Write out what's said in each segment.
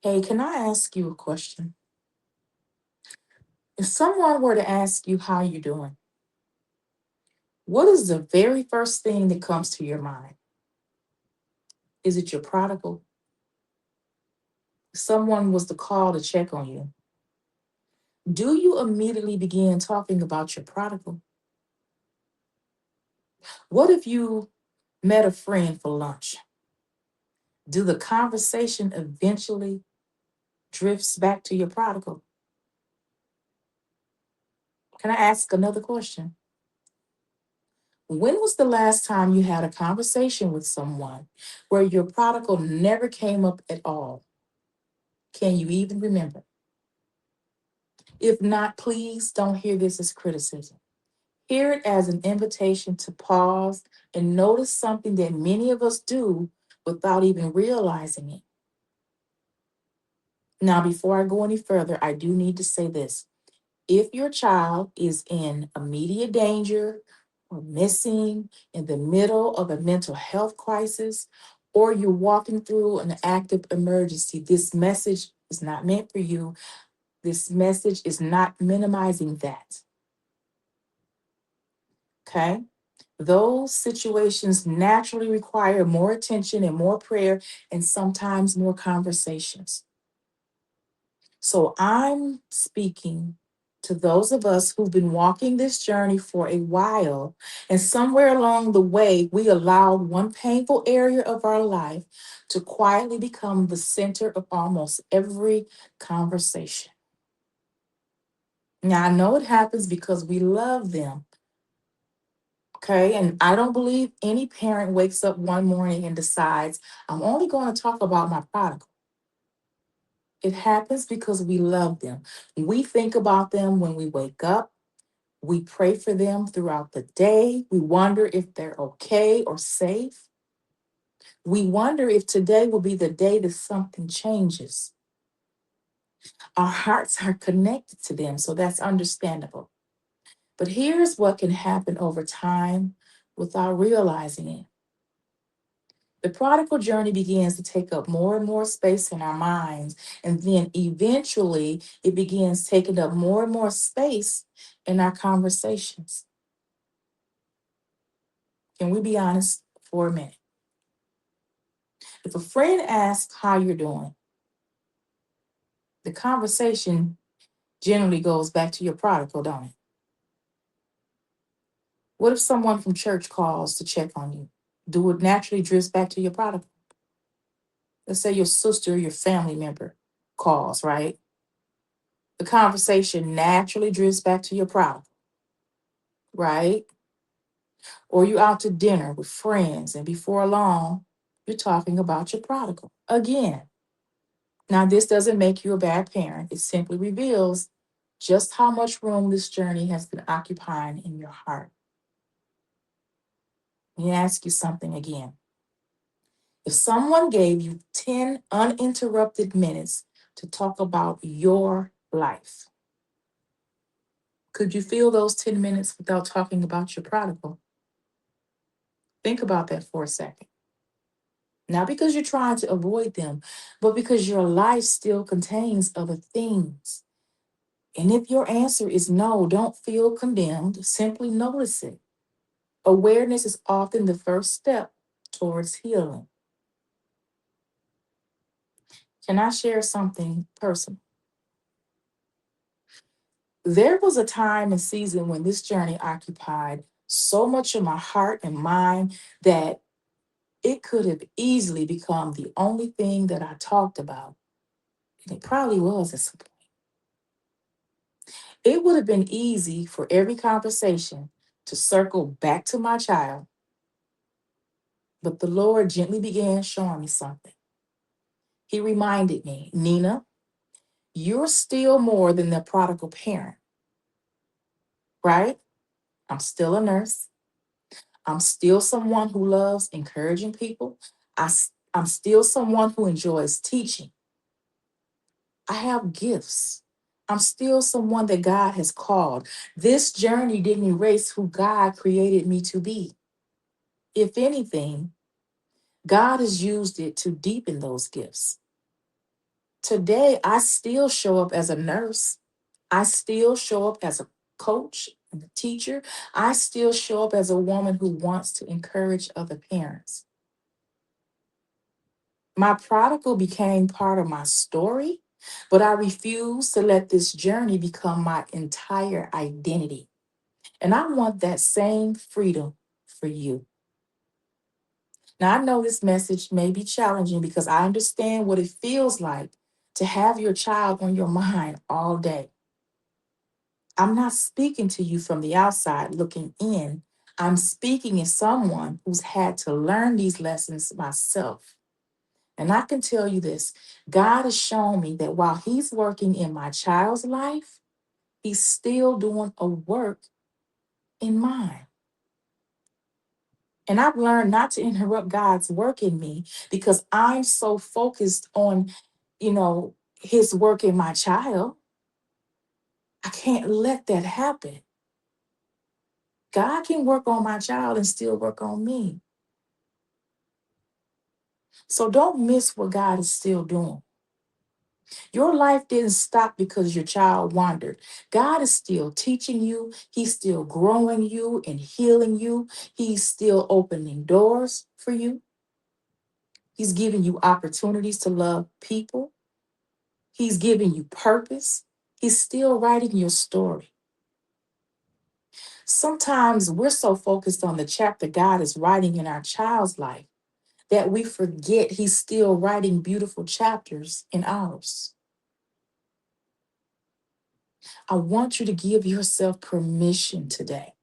Hey, can I ask you a question? If someone were to ask you how you're doing, what is the very first thing that comes to your mind? Is it your prodigal? If someone was to call to check on you, do you immediately begin talking about your prodigal? What if you met a friend for lunch? Do the conversation eventually drifts back to your prodigal? Can I ask another question? When was the last time you had a conversation with someone where your prodigal never came up at all? Can you even remember? If not, please don't hear this as criticism. Hear it as an invitation to pause and notice something that many of us do without even realizing it. Now, before I go any further, I do need to say this. If your child is in immediate danger or missing in the middle of a mental health crisis, or you're walking through an active emergency, this message is not meant for you. This message is not minimizing that. Okay? Those situations naturally require more attention and more prayer and sometimes more conversations. So I'm speaking to those of us who've been walking this journey for a while, and somewhere along the way, we allowed one painful area of our life to quietly become the center of almost every conversation. Now, I know it happens because we love them. Okay. And I don't believe any parent wakes up one morning and decides, I'm only going to talk about my prodigal. It happens because we love them. We think about them when we wake up. We pray for them throughout the day. We wonder if they're okay or safe. We wonder if today will be the day that something changes. Our hearts are connected to them, so that's understandable. But here's what can happen over time without realizing it. The prodigal journey begins to take up more and more space in our minds, and then eventually it begins taking up more and more space in our conversations. Can we be honest for a minute? If a friend asks how you're doing, the conversation generally goes back to your prodigal, don't it? What if someone from church calls to check on you? Do it naturally drifts back to your prodigal? Let's say your sister, your family member calls, right? The conversation naturally drifts back to your prodigal, right? Or you out to dinner with friends, and before long, you're talking about your prodigal again. Now, this doesn't make you a bad parent. It simply reveals just how much room this journey has been occupying in your heart. Let me ask you something again. If someone gave you 10 uninterrupted minutes to talk about your life, could you fill those 10 minutes without talking about your prodigal? Think about that for a second. Not because you're trying to avoid them, but because your life still contains other things. And if your answer is no, don't feel condemned, simply notice it. Awareness is often the first step towards healing. Can I share something personal? There was a time and season when this journey occupied so much of my heart and mind that it could have easily become the only thing that I talked about. And it probably was at some point. It would have been easy for every conversation to circle back to my child, but the Lord gently began showing me something. He reminded me, Nina, you're still more than the prodigal parent, right? I'm still a nurse. I'm still someone who loves encouraging people. I'm still someone who enjoys teaching. I have gifts. I'm still someone that God has called. This journey didn't erase who God created me to be. If anything, God has used it to deepen those gifts. Today, I still show up as a nurse. I still show up as a coach and a teacher. I still show up as a woman who wants to encourage other parents. My prodigal became part of my story, but I refuse to let this journey become my entire identity. And I want that same freedom for you. Now, I know this message may be challenging because I understand what it feels like to have your child on your mind all day. I'm not speaking to you from the outside looking in. I'm speaking as someone who's had to learn these lessons myself. And I can tell you this, God has shown me that while He's working in my child's life, He's still doing a work in mine. And I've learned not to interrupt God's work in me because I'm so focused on, His work in my child. I can't let that happen. God can work on my child and still work on me. So don't miss what God is still doing. Your life didn't stop because your child wandered. God is still teaching you. He's still growing you and healing you. He's still opening doors for you. He's giving you opportunities to love people. He's giving you purpose. He's still writing your story. Sometimes we're so focused on the chapter God is writing in our child's life that we forget He's still writing beautiful chapters in ours. I want you to give yourself permission today.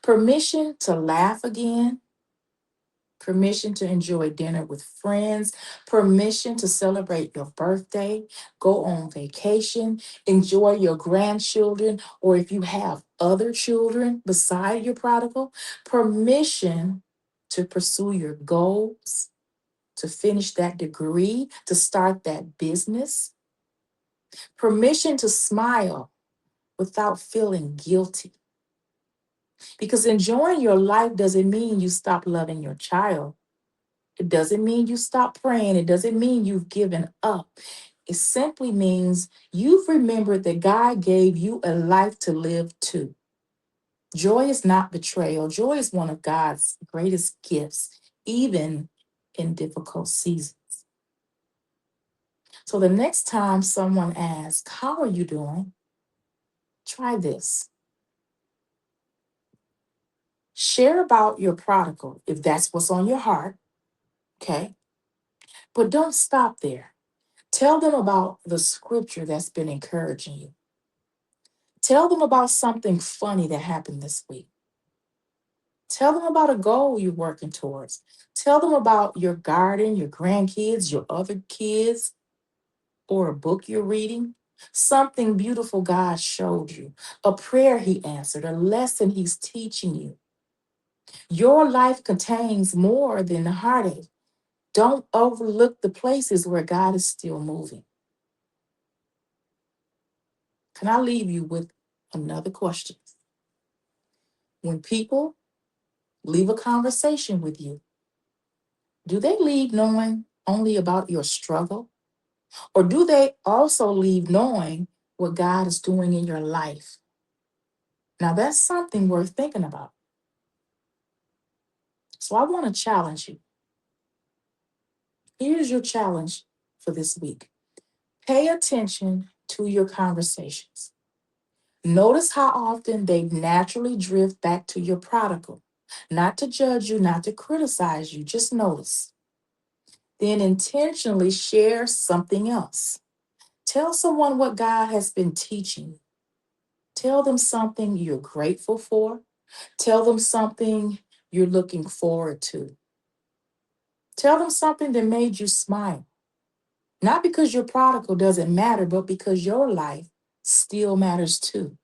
Permission to laugh again. Permission to enjoy dinner with friends. Permission to celebrate your birthday. Go on vacation. Enjoy your grandchildren, or if you have other children beside your prodigal. Permission to pursue your goals, to finish that degree, to start that business. Permission to smile without feeling guilty. Because enjoying your life doesn't mean you stop loving your child. It doesn't mean you stop praying. It doesn't mean you've given up. It simply means you've remembered that God gave you a life to live too. Joy is not betrayal. Joy is one of God's greatest gifts, even in difficult seasons. So the next time someone asks, "How are you doing?" Try this. Share about your prodigal if that's what's on your heart, okay? But don't stop there. Tell them about the scripture that's been encouraging you. Tell them about something funny that happened this week. Tell them about a goal you're working towards. Tell them about your garden, your grandkids, your other kids, or a book you're reading. Something beautiful God showed you, a prayer He answered, a lesson He's teaching you. Your life contains more than the heartache. Don't overlook the places where God is still moving. Can I leave you with another question? When people leave a conversation with you, do they leave knowing only about your struggle? Or do they also leave knowing what God is doing in your life? Now, that's something worth thinking about. So, I want to challenge you. Here's your challenge for this week: pay attention to your conversations. Notice how often they naturally drift back to your prodigal. Not to judge you, not to criticize you, just notice. Then intentionally share something else. Tell someone what God has been teaching you. Tell them something you're grateful for. Tell them something you're looking forward to. Tell them something that made you smile. Not because your prodigal doesn't matter, but because your life still matters too.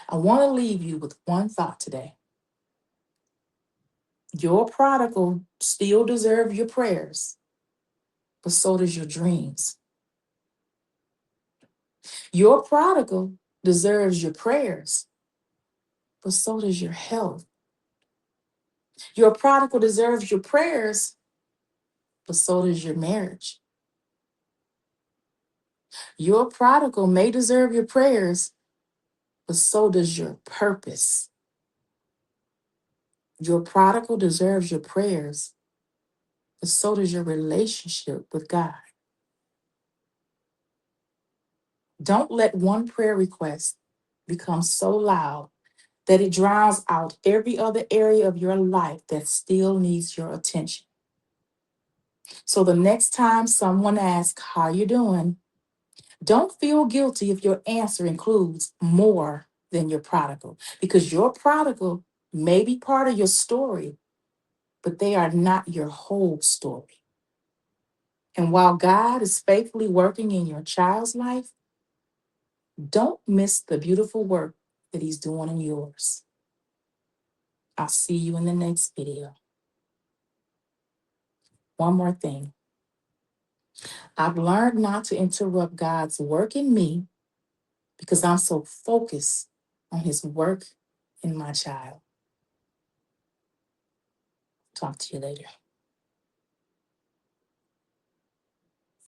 I want to leave you with one thought today. Your prodigal still deserves your prayers, but so does your dreams. Your prodigal deserves your prayers, but so does your health. Your prodigal deserves your prayers, but so does your marriage. Your prodigal may deserve your prayers, but so does your purpose. Your prodigal deserves your prayers, but so does your relationship with God. Don't let one prayer request become so loud that it drowns out every other area of your life that still needs your attention. So the next time someone asks how you're doing, don't feel guilty if your answer includes more than your prodigal, because your prodigal may be part of your story, but they are not your whole story. And while God is faithfully working in your child's life, don't miss the beautiful work that He's doing in yours. I'll see you in the next video. One more thing. I've learned not to interrupt God's work in me because I'm so focused on His work in my child. Talk to you later.